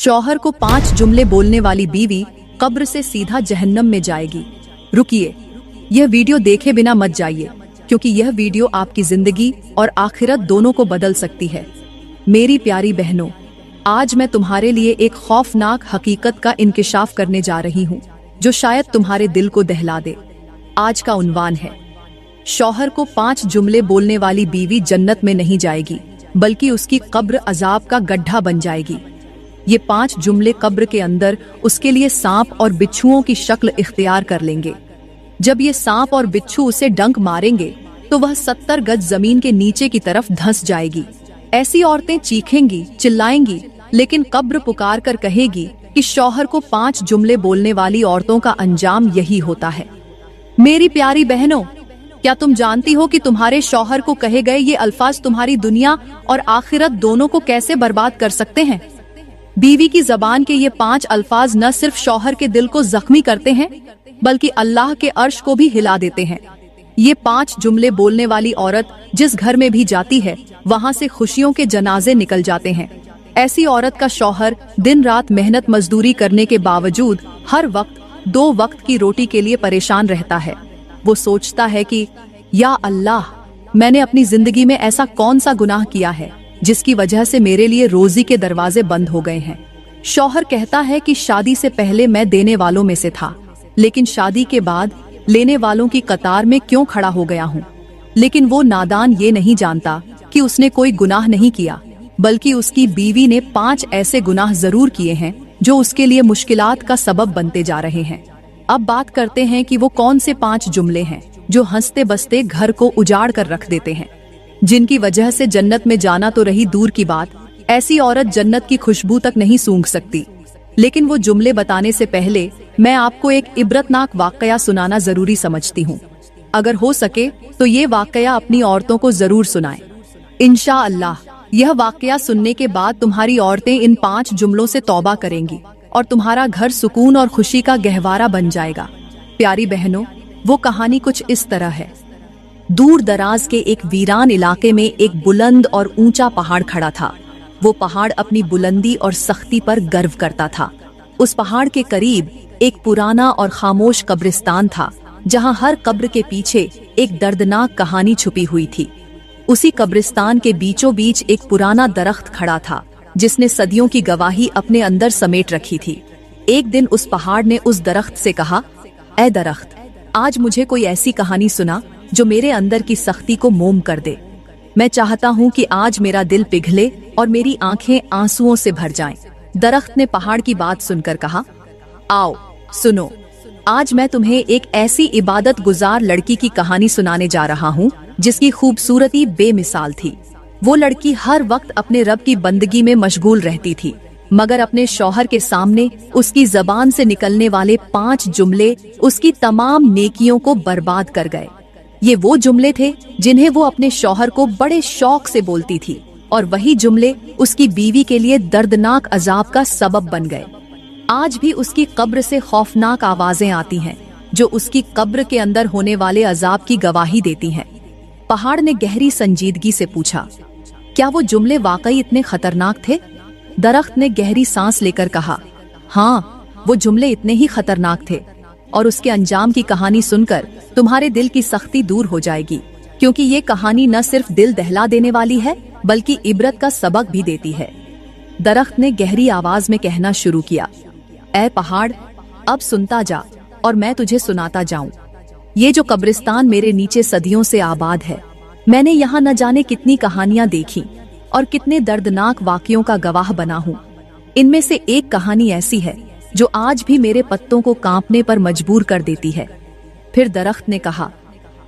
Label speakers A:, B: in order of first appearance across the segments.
A: शौहर को 5 जुमले बोलने वाली बीवी कब्र से सीधा जहन्नम में जाएगी। रुकिए, यह वीडियो देखे बिना मत जाइए, क्योंकि यह वीडियो आपकी जिंदगी और आखिरत दोनों को बदल सकती है। मेरी प्यारी बहनों, आज मैं तुम्हारे लिए एक खौफनाक हकीकत का इंकिशाफ करने जा रही हूँ, जो शायद तुम्हारे दिल को दहला दे। आज का उन्वान है, शौहर को 5 जुमले बोलने वाली बीवी जन्नत में नहीं जाएगी, बल्कि उसकी कब्र अजाब का गड्ढा बन जाएगी। ये 5 जुमले कब्र के अंदर उसके लिए सांप और बिच्छुओं की शक्ल इख्तियार कर लेंगे। जब ये सांप और बिच्छू उसे डंक मारेंगे तो वह 70 गज जमीन के नीचे की तरफ धंस जाएगी। ऐसी औरतें चीखेंगी, चिल्लाएंगी, लेकिन कब्र पुकार कर कहेगी कि शौहर को 5 जुमले बोलने वाली औरतों का अंजाम यही होता है। मेरी प्यारी बहनों, क्या तुम जानती हो कि तुम्हारे शौहर को कहे गए ये अल्फाज तुम्हारी दुनिया और आखिरत दोनों को कैसे बर्बाद कर सकते हैं? बीवी की जबान के ये 5 अल्फाज न सिर्फ शौहर के दिल को जख्मी करते हैं, बल्कि अल्लाह के अर्श को भी हिला देते हैं। ये 5 जुमले बोलने वाली औरत जिस घर में भी जाती है, वहाँ से खुशियों के जनाजे निकल जाते हैं। ऐसी औरत का शौहर दिन रात मेहनत मजदूरी करने के बावजूद हर वक्त 2 वक्त की रोटी के लिए परेशान रहता है। वो सोचता है कि या अल्लाह, मैंने अपनी जिंदगी में ऐसा कौन सा गुनाह किया है जिसकी वजह से मेरे लिए रोजी के दरवाजे बंद हो गए हैं। शौहर कहता है कि शादी से पहले मैं देने वालों में से था, लेकिन शादी के बाद लेने वालों की कतार में क्यों खड़ा हो गया हूँ। लेकिन वो नादान ये नहीं जानता कि उसने कोई गुनाह नहीं किया, बल्कि उसकी बीवी ने 5 ऐसे गुनाह जरूर किए हैं जो उसके लिए मुश्किलात का सबब बनते जा रहे हैं। अब बात करते हैं कि वो कौन से 5 जुमले हैं जो हंसते बसते घर को उजाड़ कर रख देते हैं, जिनकी वजह से जन्नत में जाना तो रही दूर की बात, ऐसी औरत जन्नत की खुशबू तक नहीं सूंघ सकती। लेकिन वो जुमले बताने से पहले मैं आपको एक इबरतनाक वाकया सुनाना जरूरी समझती हूँ। अगर हो सके तो ये वाकया अपनी औरतों को जरूर सुनाएं। इंशाअल्लाह यह वाकया सुनने के बाद तुम्हारी औरतें इन 5 जुमलों से तौबा करेंगी और तुम्हारा घर सुकून और खुशी का गहवारा बन जाएगा। प्यारी बहनों, वो कहानी कुछ इस तरह है। दूर दराज के एक वीरान इलाके में एक बुलंद और ऊंचा पहाड़ खड़ा था। वो पहाड़ अपनी बुलंदी और सख्ती पर गर्व करता था। उस पहाड़ के करीब एक पुराना और खामोश कब्रिस्तान था, जहां हर कब्र के पीछे एक दर्दनाक कहानी छुपी हुई थी। उसी कब्रिस्तान के बीचों बीच एक पुराना दरख्त खड़ा था, जिसने सदियों की गवाही अपने अंदर समेट रखी थी। एक दिन उस पहाड़ ने उस दरख्त से कहा, ऐ दरख्त, आज मुझे कोई ऐसी कहानी सुना जो मेरे अंदर की सख्ती को मोम कर दे। मैं चाहता हूँ कि आज मेरा दिल पिघले और मेरी आंखें आंसुओं से भर जाएं। दरख्त ने पहाड़ की बात सुनकर कहा, आओ सुनो, आज मैं तुम्हें एक ऐसी इबादत गुजार लड़की की कहानी सुनाने जा रहा हूँ जिसकी खूबसूरती बेमिसाल थी। वो लड़की हर वक्त अपने रब की बंदगी में मशगूल रहती थी, मगर अपने शौहर के सामने उसकी जबान से निकलने वाले 5 जुमले उसकी तमाम नेकियों को बर्बाद कर गए। ये वो जुमले थे जिन्हें वो अपने शौहर को बड़े शौक से बोलती थी, और वही जुमले उसकी बीवी के लिए दर्दनाक अजाब का सबब बन गए। आज भी उसकी कब्र से खौफनाक आवाजें आती हैं, जो उसकी कब्र के अंदर होने वाले अजाब की गवाही देती हैं। पहाड़ ने गहरी संजीदगी से पूछा, क्या वो जुमले वाकई इतने खतरनाक थे? दरख्त ने गहरी सांस लेकर कहा, हाँ, वो जुमले इतने ही खतरनाक थे, और उसके अंजाम की कहानी सुनकर तुम्हारे दिल की सख्ती दूर हो जाएगी, क्योंकि ये कहानी न सिर्फ दिल दहला देने वाली है, बल्कि इबरत का सबक भी देती है। दरख्त ने गहरी आवाज में कहना शुरू किया, ऐ पहाड़, अब सुनता जा और मैं तुझे सुनाता जाऊं। ये जो कब्रिस्तान मेरे नीचे सदियों से आबाद है, मैंने यहाँ न जाने कितनी कहानियां देखी और कितने दर्दनाक वाकयों का गवाह बना हूँ। इनमें से एक कहानी ऐसी है जो आज भी मेरे पत्तों को कांपने पर मजबूर कर देती है। फिर दरख्त ने कहा,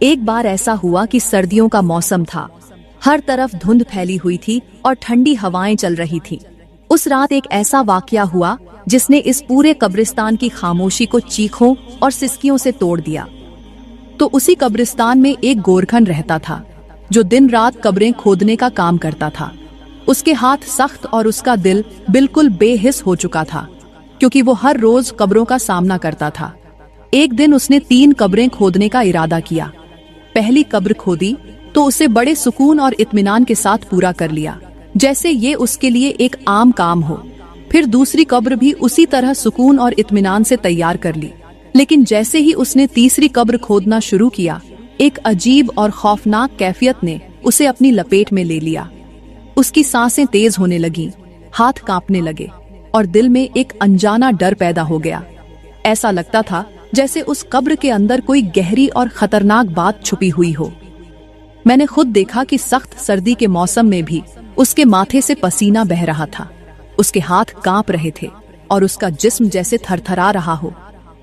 A: एक बार ऐसा हुआ कि सर्दियों का मौसम था। हर तरफ धुंध फैली हुई थी और ठंडी हवाएं चल रही थी। उस रात एक ऐसा वाकया हुआ जिसने इस पूरे कब्रिस्तान की खामोशी को चीखों और सिसकियों से तोड़ दिया। तो उसी कब्रिस्तान में एक गोरखन रहता था, जो दिन रात कब्रें खोदने का काम करता था। उसके हाथ सख्त और उसका दिल बिल्कुल बेहिस हो चुका था, क्योंकि वो हर रोज कब्रों का सामना करता था। एक दिन उसने 3 कब्रें खोदने का इरादा किया। पहली कब्र खोदी तो उसे बड़े सुकून और इत्मीनान के साथ पूरा कर लिया, जैसे ये उसके लिए एक आम काम हो। फिर दूसरी कब्र भी उसी तरह सुकून और इत्मीनान से तैयार कर ली। लेकिन जैसे ही उसने तीसरी कब्र खोदना शुरू किया, एक अजीब और खौफनाक कैफियत ने उसे अपनी लपेट में ले लिया। उसकी सांसें तेज होने लगीं, हाथ कांपने लगे और दिल में एक अनजाना डर पैदा हो गया। ऐसा लगता था जैसे उस कब्र के अंदर कोई गहरी और खतरनाक बात छुपी हुई हो। मैंने खुद देखा कि सख्त सर्दी के मौसम में भी उसके माथे से पसीना बह रहा था, उसके हाथ कांप रहे थे और उसका जिस्म जैसे थरथरा रहा हो।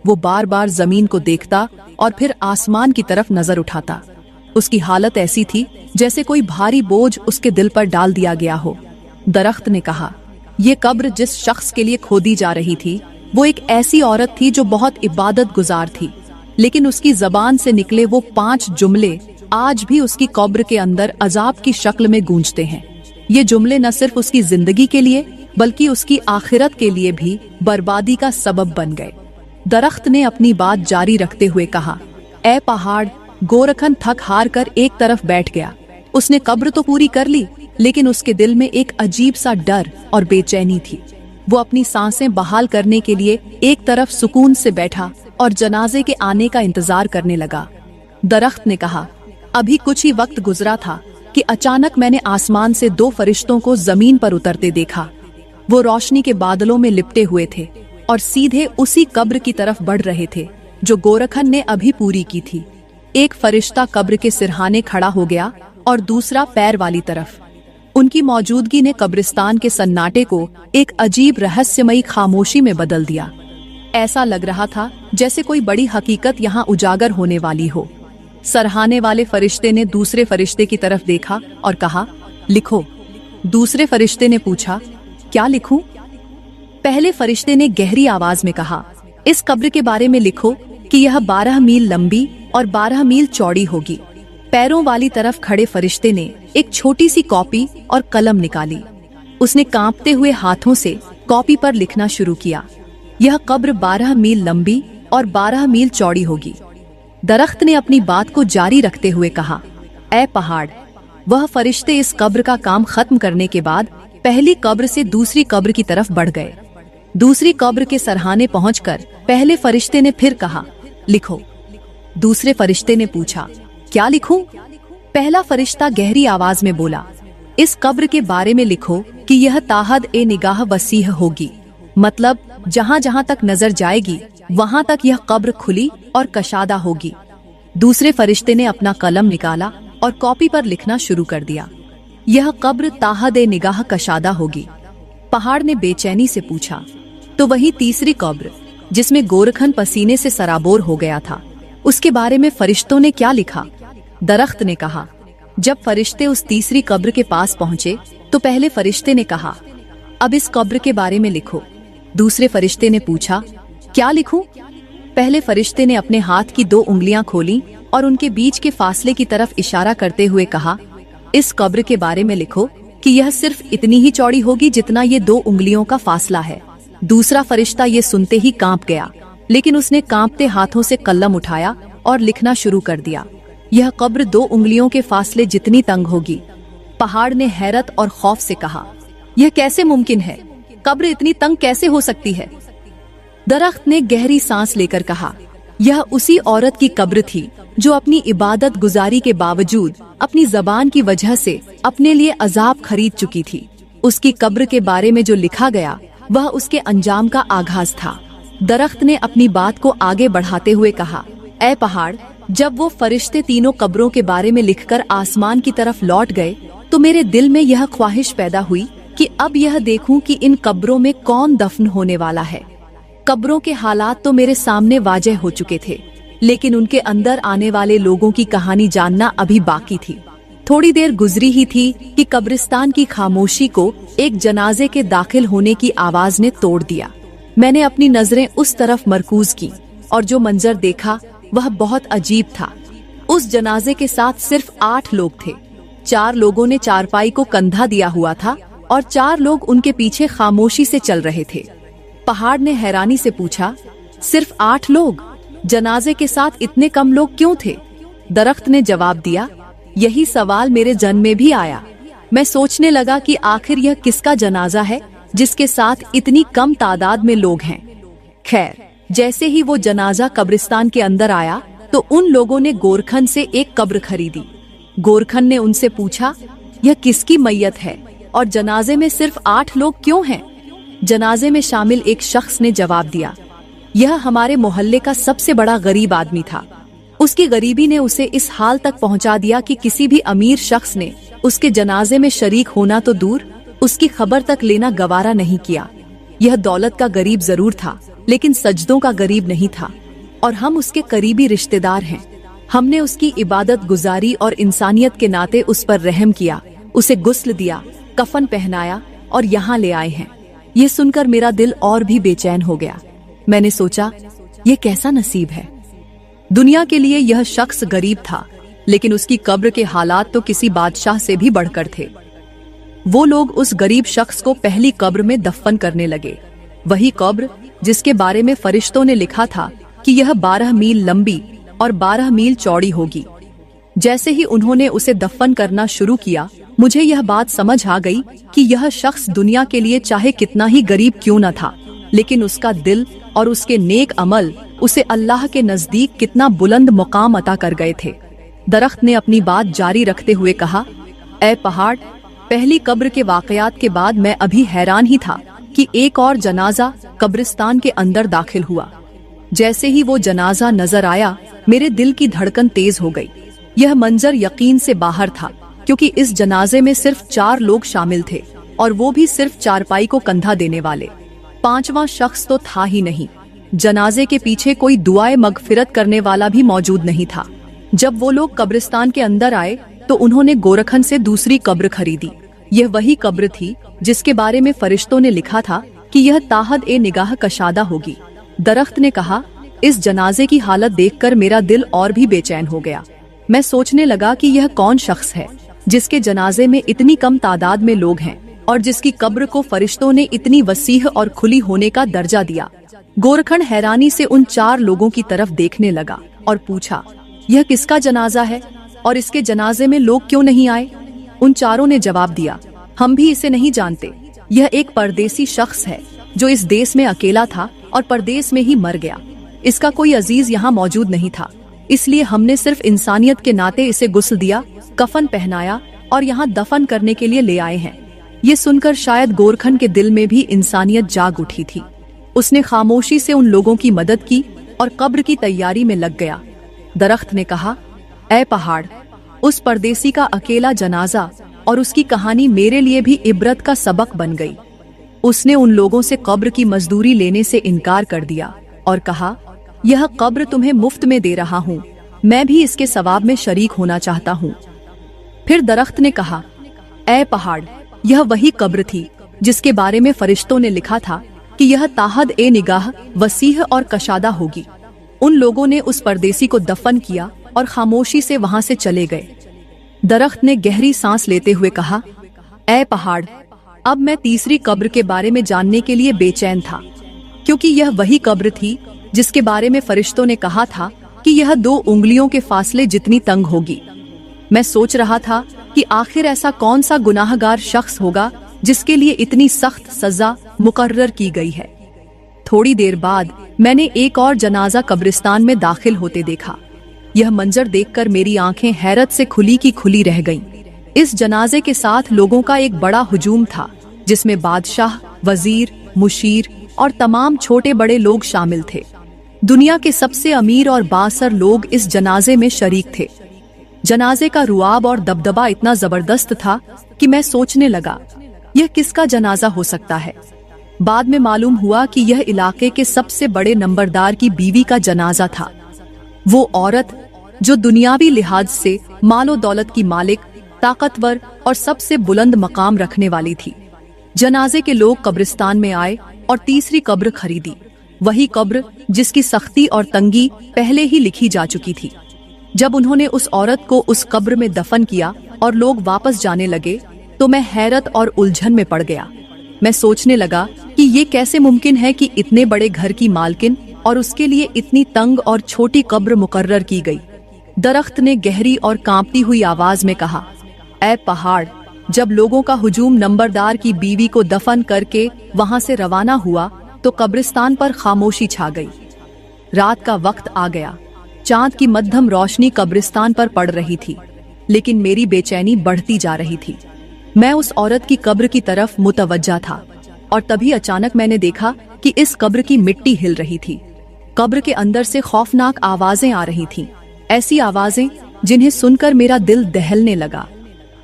A: वो बार बार जमीन को देखता और फिर आसमान की तरफ नजर उठाता। उसकी हालत ऐसी थी जैसे कोई भारी बोझ उसके दिल पर डाल दिया गया हो। दरख्त ने कहा, ये कब्र जिस शख्स के लिए खोदी जा रही थी वो एक ऐसी औरत थी जो बहुत इबादत गुजार थी, लेकिन उसकी जबान से निकले वो 5 जुमले आज भी उसकी कब्र के अंदर अजाब की शक्ल में गूंजते हैं। ये जुमले न सिर्फ उसकी जिंदगी के लिए बल्कि उसकी आखिरत के लिए भी बर्बादी का सबब बन गए। दरख्त ने अपनी बात जारी रखते हुए कहा, ऐ पहाड़, गोरखन थक हार कर एक तरफ बैठ गया। उसने कब्र तो पूरी कर ली, लेकिन उसके दिल में एक अजीब सा डर और बेचैनी थी। वो अपनी सांसें बहाल करने के लिए एक तरफ सुकून से बैठा और जनाजे के आने का इंतजार करने लगा। दरख्त ने कहा, अभी कुछ ही वक्त गुजरा था कि अचानक मैंने आसमान से 2 फरिश्तों को जमीन पर उतरते देखा। वो रोशनी के बादलों में लिपटे हुए थे और सीधे उसी कब्र की तरफ बढ़ रहे थे जो गोरखन ने अभी पूरी की थी। एक फरिश्ता कब्र के सिरहाने खड़ा हो गया और दूसरा पैर वाली तरफ। उनकी मौजूदगी ने कब्रिस्तान के सन्नाटे को एक अजीब रहस्यमयी खामोशी में बदल दिया। ऐसा लग रहा था जैसे कोई बड़ी हकीकत यहाँ उजागर होने वाली हो। सरहाने वाले फरिश्ते ने दूसरे फरिश्ते की तरफ देखा और कहा, लिखो। दूसरे फरिश्ते ने पूछा, क्या लिखूं? पहले फरिश्ते ने गहरी आवाज में कहा, इस कब्र के बारे में लिखो कि यह 12 मील लंबी और 12 मील चौड़ी होगी। पैरों वाली तरफ खड़े फरिश्ते ने एक छोटी सी कॉपी और कलम निकाली। उसने कांपते हुए हाथों से कॉपी पर लिखना शुरू किया, यह कब्र 12 मील लंबी और 12 मील चौड़ी होगी। दरख्त ने अपनी बात को जारी रखते हुए कहा, ऐ पहाड़। वह फरिश्ते इस कब्र का काम खत्म करने के बाद पहली कब्र से दूसरी कब्र की तरफ बढ़ गए। दूसरी कब्र के सरहाने पहुंचकर पहले फरिश्ते ने फिर कहा, लिखो। दूसरे फरिश्ते ने पूछा, क्या लिखूं? पहला फरिश्ता गहरी आवाज में बोला, इस कब्र के बारे में लिखो कि यह ताहद ए निगाह वसीह होगी, मतलब जहां जहां तक नजर जाएगी वहां तक यह कब्र खुली और कशादा होगी। दूसरे फरिश्ते ने अपना कलम निकाला और कॉपी पर लिखना शुरू कर दिया, यह कब्र ताहद ए निगाह कशादा होगी। पहाड़ ने बेचैनी से पूछा, तो वही तीसरी कब्र जिसमें गोरखन पसीने से सराबोर हो गया था, उसके बारे में फरिश्तों ने क्या लिखा? दरख्त ने कहा, जब फरिश्ते उस तीसरी कब्र के पास पहुंचे तो पहले फरिश्ते ने कहा, अब इस कब्र के बारे में लिखो। दूसरे फरिश्ते ने पूछा, क्या लिखूं? पहले फरिश्ते ने अपने हाथ की 2 उंगलियां खोली और उनके बीच के फासले की तरफ इशारा करते हुए कहा, इस कब्र के बारे में लिखो कि यह सिर्फ इतनी ही चौड़ी होगी जितना ये 2 उंगलियों का फासला है। दूसरा फरिश्ता ये सुनते ही कांप गया, लेकिन उसने कांपते हाथों से कलम उठाया और लिखना शुरू कर दिया, यह कब्र 2 उंगलियों के फासले जितनी तंग होगी। पहाड़ ने हैरत और खौफ से कहा, यह कैसे मुमकिन है? कब्र इतनी तंग कैसे हो सकती है? दरख्त ने गहरी सांस लेकर कहा, यह उसी औरत की कब्र थी जो अपनी इबादत गुजारी के बावजूद अपनी जबान की वजह से अपने लिए अजाब खरीद चुकी थी। उसकी कब्र के बारे में जो लिखा गया वह उसके अंजाम का आगाज था। दरख्त ने अपनी बात को आगे बढ़ाते हुए कहा, ऐ पहाड़, जब वो फरिश्ते तीनों कब्रों के बारे में लिखकर आसमान की तरफ लौट गए तो मेरे दिल में यह ख्वाहिश पैदा हुई कि अब यह देखूं कि इन कब्रों में कौन दफन होने वाला है। कब्रों के हालात तो मेरे सामने वाज़ेह हो चुके थे, लेकिन उनके अंदर आने वाले लोगों की कहानी जानना अभी बाकी थी। थोड़ी देर गुजरी ही थी कि कब्रिस्तान की खामोशी को एक जनाजे के दाखिल होने की आवाज ने तोड़ दिया। मैंने अपनी नजरें उस तरफ मरकूज की और जो मंजर देखा वह बहुत अजीब था। उस जनाजे के साथ सिर्फ 8 लोग थे। 4 लोगों ने चारपाई को कंधा दिया हुआ था और 4 लोग उनके पीछे खामोशी से चल रहे थे। पहाड़ ने हैरानी से पूछा, सिर्फ 8 लोग? जनाजे के साथ इतने कम लोग क्यों थे? दरख्त ने जवाब दिया, यही सवाल मेरे जन में भी आया। मैं सोचने लगा कि आखिर यह किसका जनाजा है जिसके साथ इतनी कम तादाद में लोग हैं। खैर, जैसे ही वो जनाजा कब्रिस्तान के अंदर आया तो उन लोगों ने गोरखन से एक कब्र खरीदी। गोरखन ने उनसे पूछा, यह किसकी मैयत है और जनाजे में सिर्फ 8 लोग क्यों हैं? जनाजे में शामिल एक शख्स ने जवाब दिया, यह हमारे मोहल्ले का सबसे बड़ा गरीब आदमी था। उसकी गरीबी ने उसे इस हाल तक पहुंचा दिया कि किसी भी अमीर शख्स ने उसके जनाजे में शरीक होना तो दूर, उसकी खबर तक लेना गवारा नहीं किया। यह दौलत का गरीब जरूर था, लेकिन सजदों का गरीब नहीं था, और हम उसके करीबी रिश्तेदार हैं। हमने उसकी इबादत गुजारी और इंसानियत के नाते उस पर रहम किया, उसे गुस्ल दिया, कफन पहनाया और यहाँ ले आए हैं। ये सुनकर मेरा दिल और भी बेचैन हो गया। मैंने सोचा, ये कैसा नसीब है। दुनिया के लिए यह शख्स गरीब था, लेकिन उसकी कब्र के हालात तो किसी बादशाह से भी बढ़कर थे। वो लोग उस गरीब शख्स को पहली कब्र में दफन करने लगे, वही कब्र जिसके बारे में फरिश्तों ने लिखा था कि यह 12 मील लंबी और 12 मील चौड़ी होगी। जैसे ही उन्होंने उसे दफन करना शुरू किया, मुझे यह बात समझ आ गई कि यह शख्स दुनिया के लिए चाहे कितना ही गरीब क्यों न था, लेकिन उसका दिल और उसके नेक अमल उसे अल्लाह के नजदीक कितना बुलंद मुकाम अता कर गए थे। दरख्त ने अपनी बात जारी रखते हुए कहा, ऐ पहाड़, पहली कब्र के वाकयात के बाद मैं अभी हैरान ही था कि एक और जनाजा कब्रिस्तान के अंदर दाखिल हुआ। जैसे ही वो जनाजा नजर आया, मेरे दिल की धड़कन तेज हो गई। यह मंजर यकीन से बाहर था, क्योंकि इस जनाजे में सिर्फ 4 लोग शामिल थे, और वो भी सिर्फ चारपाई को कंधा देने वाले। 5वां शख्स तो था ही नहीं। जनाजे के पीछे कोई दुआए मगफिरत करने वाला भी मौजूद नहीं था। जब वो लोग कब्रिस्तान के अंदर आए तो उन्होंने गोरखन से दूसरी कब्र खरीदी। यह वही कब्र थी जिसके बारे में फरिश्तों ने लिखा था कि यह ताहद ए निगाह कशादा होगी। दरख्त ने कहा, इस जनाजे की हालत देखकर मेरा दिल और भी बेचैन हो गया। मैं सोचने लगा कि यह कौन शख्स है जिसके जनाजे में इतनी कम तादाद में लोग हैं और जिसकी कब्र को फरिश्तों ने इतनी वसीह और खुली होने का दर्जा दिया। गोरखन हैरानी से उन 4 लोगों की तरफ देखने लगा और पूछा, यह किसका जनाजा है और इसके जनाजे में लोग क्यों नहीं आए? उन चारों ने जवाब दिया, हम भी इसे नहीं जानते। यह एक परदेसी शख्स है जो इस देश में अकेला था और परदेश में ही मर गया। इसका कोई अजीज यहाँ मौजूद नहीं था, इसलिए हमने सिर्फ इंसानियत के नाते इसे गुस्ल दिया, कफन पहनाया और यहाँ दफन करने के लिए ले आए हैं। ये सुनकर शायद गोरखन के दिल में भी इंसानियत जाग उठी थी। उसने खामोशी से उन लोगों की मदद की और कब्र की तैयारी में लग गया। दरख्त ने कहा, ऐ पहाड़, उस परदेसी का अकेला जनाजा और उसकी कहानी मेरे लिए भी इबरत का सबक बन गई। उसने उन लोगों से कब्र की मजदूरी लेने से इनकार कर दिया और कहा, यह कब्र तुम्हें मुफ्त में दे रहा हूँ, मैं भी इसके सवाब में शरीक होना चाहता हूँ। फिर दरख्त ने कहा, ऐ पहाड़, यह वही कब्र थी जिसके बारे में फरिश्तों ने लिखा था कि यह ताहद ए निगाह वसीह और कशादा होगी। उन लोगों ने उस परदेसी को दफन किया और खामोशी से वहां से चले गए। दरख्त ने गहरी सांस लेते हुए कहा, ऐ पहाड़, अब मैं तीसरी कब्र के बारे में जानने के लिए बेचैन था, क्योंकि यह वही कब्र थी जिसके बारे में फरिश्तों ने कहा था कि यह 2 उंगलियों के फासले जितनी तंग होगी। मैं सोच रहा था कि आखिर ऐसा कौन सा गुनाहगार शख्स होगा जिसके लिए इतनी सख्त सजा मुकर्रर की गई है। थोड़ी देर बाद मैंने एक और जनाजा कब्रिस्तान में दाखिल होते देखा। यह मंजर देखकर मेरी आंखें हैरत से खुली की खुली रह गईं। इस जनाजे के साथ लोगों का एक बड़ा हुजूम था, जिसमें बादशाह, वजीर, मुशीर और तमाम छोटे बड़े लोग शामिल थे। दुनिया के सबसे अमीर और बासर लोग इस जनाजे में शरीक थे। जनाजे का रुआब और दबदबा इतना जबरदस्त था कि मैं सोचने लगा, यह किसका जनाजा हो सकता है। बाद में मालूम हुआ कि यह इलाके के सबसे बड़े नंबरदार की बीवी का जनाजा था। वो औरत जो दुनियावी लिहाज से मालो दौलत की मालिक, ताकतवर और सबसे बुलंद मकाम रखने वाली थी। जनाजे के लोग कब्रिस्तान में आए और तीसरी कब्र खरीदी, वही कब्र जिसकी सख्ती और तंगी पहले ही लिखी जा चुकी थी। जब उन्होंने उस औरत को उस कब्र में दफन किया और लोग वापस जाने लगे तो मैं हैरत और उलझन में पड़ गया। मैं सोचने लगा कि ये कैसे मुमकिन है कि इतने बड़े घर की मालकिन और उसके लिए इतनी तंग और छोटी कब्र मुकर्रर की गई। दरख्त ने गहरी और कांपती हुई आवाज में कहा, ऐ पहाड़, जब लोगों का हुजूम नंबरदार की बीवी को दफन करके वहां से रवाना हुआ तो कब्रिस्तान पर खामोशी छा गई। रात का वक्त आ गया। चांद की मध्यम रोशनी कब्रिस्तान पर पड़ रही थी, लेकिन मेरी बेचैनी बढ़ती जा रही थी। मैं उस औरत की कब्र की तरफ मुतवज्जा था और तभी अचानक मैंने देखा कि इस कब्र की मिट्टी हिल रही थी। कब्र के अंदर से खौफनाक आवाजें आ रही थीं, ऐसी आवाजें जिन्हें सुनकर मेरा दिल दहलने लगा।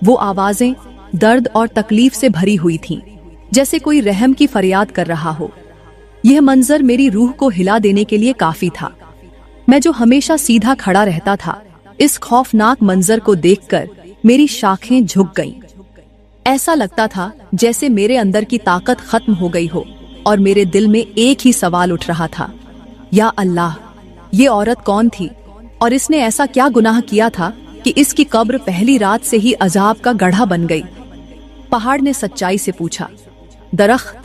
A: वो आवाजें दर्द और तकलीफ से भरी हुई थीं, जैसे कोई रहम की फरियाद कर रहा हो। यह मंजर मेरी रूह को हिला देने के लिए काफी था। मैं जो हमेशा सीधा खड़ा रहता था, इस खौफनाक मंजर को देखकर मेरी शाखें झुक गईं। ऐसा लगता था जैसे मेरे अंदर की ताकत खत्म हो गई हो और मेरे दिल में एक ही सवाल उठ रहा था, या अल्लाह, ये औरत कौन थी और इसने ऐसा क्या गुनाह किया था कि इसकी कब्र पहली रात से ही अजाब का गड्ढा बन गई। पहाड़ ने सच्चाई से पूछा, दरख्त,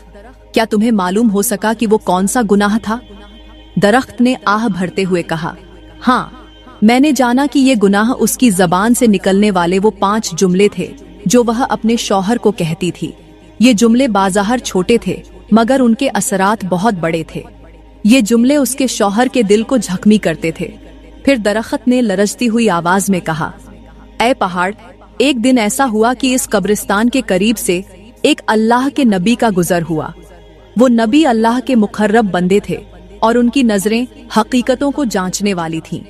A: क्या तुम्हें मालूम हो सका कि वो कौन सा गुनाह था? दरख्त ने आह भरते हुए कहा, हाँ, मैंने जाना कि ये गुनाह उसकी जबान से निकलने वाले वो 5 जुमले थे जो वह अपने शौहर को कहती थी। ये जुमले बाज़ाहिर छोटे थे, मगर उनके असरात बहुत बड़े थे। ये जुमले उसके शौहर के दिल को जख्मी करते थे। फिर दरख्त ने लरजती हुई आवाज में कहा, ऐ पहाड़, एक दिन ऐसा हुआ कि इस कब्रिस्तान के करीब से एक अल्लाह के नबी का गुजर हुआ। वो नबी अल्लाह के मुकर्रब बंदे थे और उनकी नजरें हकीकतों को जांचने वाली थीं।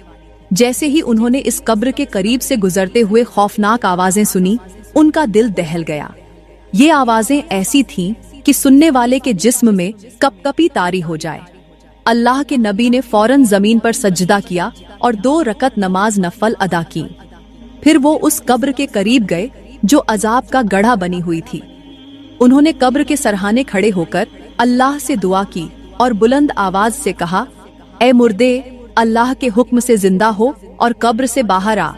A: जैसे ही उन्होंने इस कब्र के करीब से गुजरते हुए खौफनाक आवाजें सुनी, उनका दिल दहल गया। ये आवाजें ऐसी थीं कि सुनने वाले के जिस्म में कपकपी तारी हो जाए। अल्लाह के नबी ने फौरन जमीन पर सजदा किया और 2 रकत नमाज नफल अदा की। फिर वो उस कब्र के करीब गए जो अजाब का गड्ढा बनी हुई थी। उन्होंने कब्र के सरहाने खड़े होकर अल्लाह से दुआ की और बुलंद आवाज से कहा, ऐ मुर्दे, अल्लाह के हुक्म से जिंदा हो और कब्र से बाहर आ।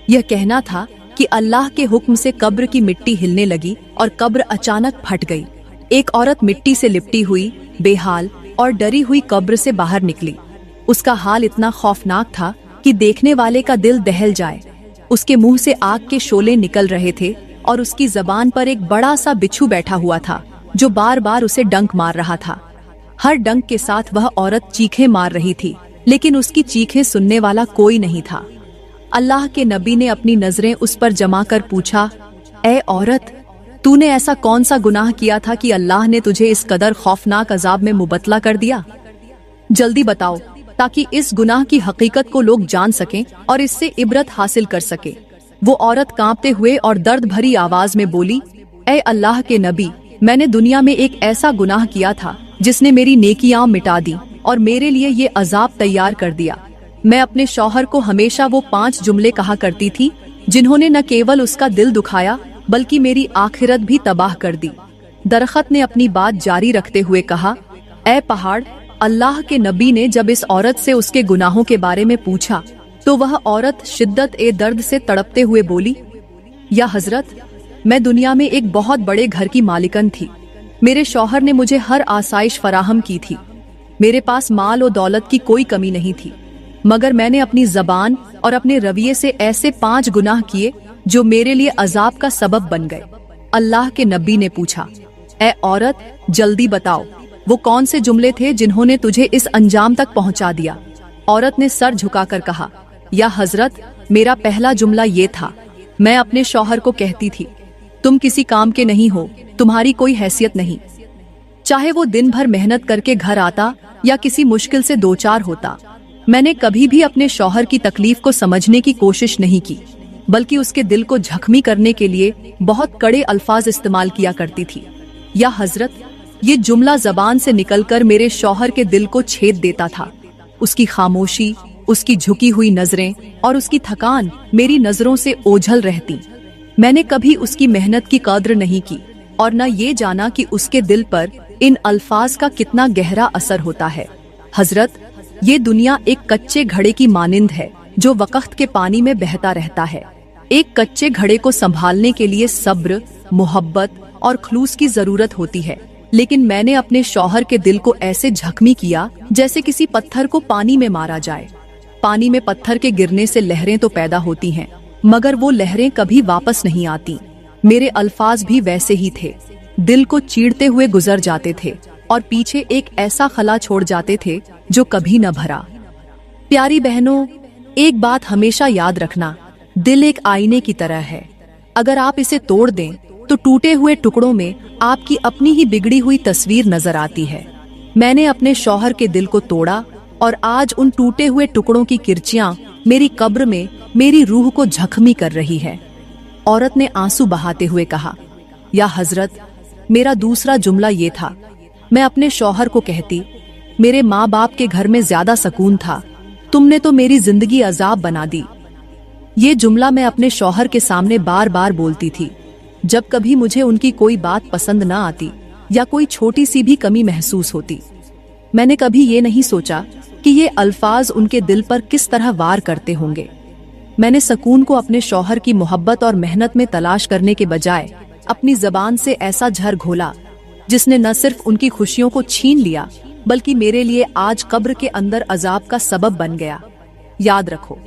A: यह कहना था कि अल्लाह के हुक्म से कब्र की मिट्टी हिलने लगी और कब्र अचानक फट गई। एक औरत मिट्टी से लिपटी हुई, बेहाल और डरी हुई कब्र से बाहर निकली। उसका हाल इतना खौफनाक था कि देखने वाले का दिल दहल जाए। उसके मुंह से आग के शोले निकल रहे थे और उसकी जबान पर एक बड़ा सा बिच्छू बैठा हुआ था जो बार बार उसे डंक मार रहा था। हर डंक के साथ वह औरत चीखें मार रही थी, लेकिन उसकी चीखें सुनने वाला कोई नहीं था। अल्लाह के नबी ने अपनी नजरें उस पर जमा कर पूछा, ऐ औरत, तूने ऐसा कौन सा गुनाह किया था कि अल्लाह ने तुझे इस कदर खौफनाक अजाब में मुबतला कर दिया? जल्दी बताओ, ताकि इस गुनाह की हकीकत को लोग जान सकें और इससे इबरत हासिल कर सके। वो औरत कांपते हुए और दर्द भरी आवाज में बोली, ऐ अल्लाह के नबी, मैंने दुनिया में एक ऐसा गुनाह किया था जिसने मेरी नेकियां मिटा दी और मेरे लिए ये अजाब तैयार कर दिया। मैं अपने शौहर को हमेशा वो 5 जुमले कहा करती थी जिन्होंने न केवल उसका दिल दुखाया बल्कि मेरी आखिरत भी तबाह कर दी। दरख्त ने अपनी बात जारी रखते हुए कहा, ऐ पहाड़, अल्लाह के नबी ने जब इस औरत से उसके गुनाहों के बारे में पूछा तो वह औरत शिद्दत ए दर्द से तड़पते हुए बोली, या हजरत, मैं दुनिया में एक बहुत बड़े घर की मालिकन थी। मेरे शौहर ने मुझे हर आसाइश फराहम की थी। मेरे पास माल और दौलत की कोई कमी नहीं थी, मगर मैंने अपनी जबान और अपने रवैये से ऐसे 5 गुनाह किए जो मेरे लिए अजाब का सबब बन गए। अल्लाह के नबी ने पूछा, ऐ औरत, जल्दी बताओ, वो कौन से जुमले थे जिन्होंने तुझे इस अंजाम तक पहुंचा दिया? औरत ने सर झुकाकर कहा, या हजरत, मेरा पहला जुमला ये था, मैं अपने शौहर को कहती थी, तुम किसी काम के नहीं हो, तुम्हारी कोई हैसियत नहीं। चाहे वो दिन भर मेहनत करके घर आता या किसी मुश्किल से 2-4 होता, मैंने कभी भी अपने शौहर की तकलीफ को समझने की कोशिश नहीं की, बल्कि उसके दिल को जख्मी करने के लिए बहुत कड़े अल्फाज इस्तेमाल किया करती थी। या हजरत, ये जुमला जबान से निकलकर मेरे शौहर के दिल को छेद देता था। उसकी खामोशी, उसकी झुकी हुई नजरें और उसकी थकान मेरी नजरों से ओझल रहती। मैंने कभी उसकी मेहनत की कद्र नहीं की और न ये जाना कि उसके दिल पर इन अल्फाज का कितना गहरा असर होता है। हजरत, ये दुनिया एक कच्चे घड़े की मानिंद है जो वक्त के पानी में बहता रहता है। एक कच्चे घड़े को संभालने के लिए सब्र, मोहब्बत और खलूस की जरूरत होती है, लेकिन मैंने अपने शौहर के दिल को ऐसे जख्मी किया जैसे किसी पत्थर को पानी में मारा जाए। पानी में पत्थर के गिरने से लहरें तो पैदा होती हैं, मगर वो लहरें कभी वापस नहीं आती। मेरे अल्फाज भी वैसे ही थे, दिल को चीरते हुए गुजर जाते थे और पीछे एक ऐसा खला छोड़ जाते थे जो कभी न भरा। प्यारी बहनों, एक बात हमेशा याद रखना, दिल एक आईने की तरह है। अगर आप इसे तोड़ दें तो टूटे हुए टुकड़ों में आपकी अपनी ही बिगड़ी हुई तस्वीर नजर आती है। मैंने अपने शौहर के दिल को तोड़ा और आज उन टूटे हुए टुकड़ों की किरचियां मेरी कब्र में मेरी रूह को जख्मी कर रही है। औरत ने आंसू बहाते हुए कहा, या हजरत, मेरा दूसरा जुमला ये था, मैं अपने शौहर को कहती, मेरे माँ बाप के घर में ज्यादा सुकून था, तुमने तो मेरी जिंदगी अजाब बना दी। ये जुमला मैं अपने शौहर के सामने बार बार बोलती थी जब कभी मुझे उनकी कोई बात पसंद न आती या कोई छोटी सी भी कमी महसूस होती। मैंने कभी ये नहीं सोचा कि ये अल्फाज उनके दिल पर किस तरह वार करते होंगे। मैंने सुकून को अपने शौहर की मोहब्बत और मेहनत में तलाश करने के बजाय अपनी जबान से ऐसा झर घोला जिसने न सिर्फ उनकी खुशियों को छीन लिया बल्कि मेरे लिए आज कब्र के अंदर अजाब का सबब बन गया। याद रखो,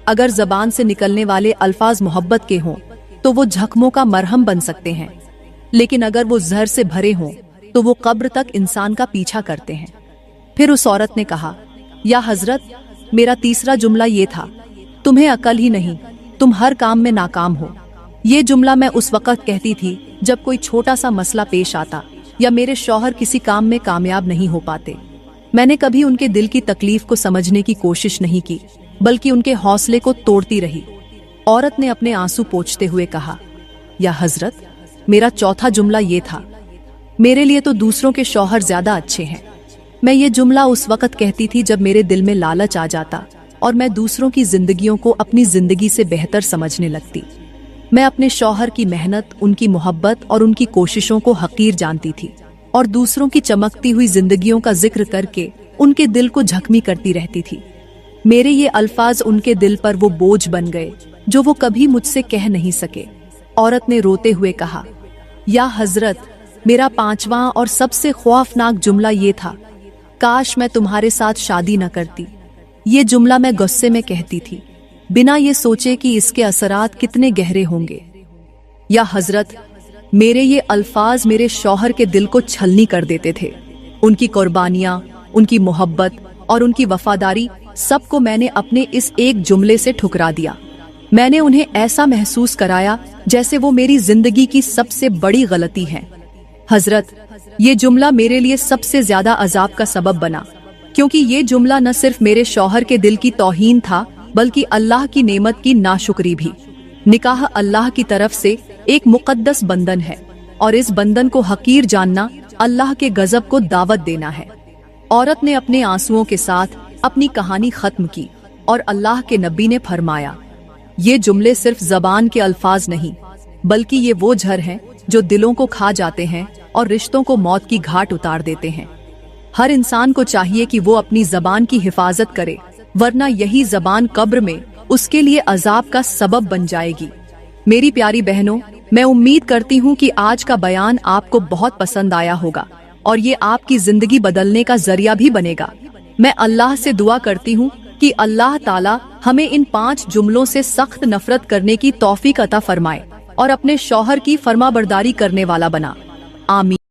A: अगर जबान से निकलने वाले अल्फाज मोहब्बत के हों तो वो जख्मों का मरहम बन सकते हैं, लेकिन अगर वो जहर से भरे हों तो वो कब्र तक इंसान का पीछा करते हैं। फिर उस औरत ने कहा, या हजरत, मेरा तीसरा जुमला ये था, तुम्हें अकल ही नहीं, तुम हर काम में नाकाम हो। ये जुमला मैं उस वक्त कहती थी जब कोई छोटा सा मसला पेश आता या मेरे शौहर किसी काम में कामयाब नहीं हो पाते। मैंने कभी उनके दिल की तकलीफ को समझने की कोशिश नहीं की, बल्कि उनके हौसले को तोड़ती रही। औरत ने अपने आंसू पोंछते हुए कहा, या हजरत, मेरा चौथा जुमला ये था, मेरे लिए तो दूसरों के शौहर ज्यादा अच्छे हैं। मैं ये जुमला उस वक्त कहती थी जब मेरे दिल में लालच आ जाता और मैं दूसरों की जिंदगियों को अपनी जिंदगी से बेहतर समझने लगती। मैं अपने शौहर की मेहनत, उनकी मोहब्बत और उनकी कोशिशों को हकीर जानती थी और दूसरों की चमकती हुई जिंदगियों का जिक्र करके उनके दिल को जख्मी करती रहती थी। मेरे ये अल्फाज उनके दिल पर वो बोझ बन गए जो वो कभी मुझसे कह नहीं सके। औरत ने रोते हुए कहा, या हजरत, मेरा पांचवा और सबसे खौफनाक जुमला ये था, काश मैं तुम्हारे साथ शादी न करती। ये जुमला मैं गुस्से में कहती थी, बिना ये सोचे कि इसके असरात कितने गहरे होंगे। या हजरत, मेरे ये अल्फाज मेरे शौहर के दिल को छलनी कर देते थे। उनकी कुर्बानियां, उनकी मोहब्बत और उनकी वफादारी, सबको मैंने अपने इस एक जुमले से ठुकरा दिया। मैंने उन्हें ऐसा महसूस कराया जैसे वो मेरी जिंदगी की सबसे बड़ी गलती है। हजरत, ये जुमला मेरे लिए सबसे ज्यादा अजाब का सबब बना, क्योंकि ये जुमला न सिर्फ मेरे शौहर के दिल की तौहीन था बल्कि अल्लाह की नेमत की नाशुक्री भी। निकाह अल्लाह की तरफ से एक मुकद्दस बंधन है और इस बंधन को हकीर जानना अल्लाह के गजब को दावत देना है। औरत ने अपने आंसुओं के साथ अपनी कहानी खत्म की और अल्लाह के नबी ने फरमाया, ये जुमले सिर्फ जबान के अल्फाज नहीं बल्कि ये वो झर हैं जो दिलों को खा जाते हैं और रिश्तों को मौत की घाट उतार देते हैं। हर इंसान को चाहिए कि वो अपनी जबान की हिफाजत करे, वरना यही जबान कब्र में उसके लिए अजाब का सबब बन जाएगी। मेरी प्यारी बहनों, मैं उम्मीद करती हूँ कि आज का बयान आपको बहुत पसंद आया होगा और ये आपकी जिंदगी बदलने का जरिया भी बनेगा। मैं अल्लाह से दुआ करती हूँ कि अल्लाह ताला हमें इन 5 जुमलों से सख्त नफरत करने की तौफीक अता फरमाए और अपने शौहर की फरमाबरदारी करने वाला बना। आमीन।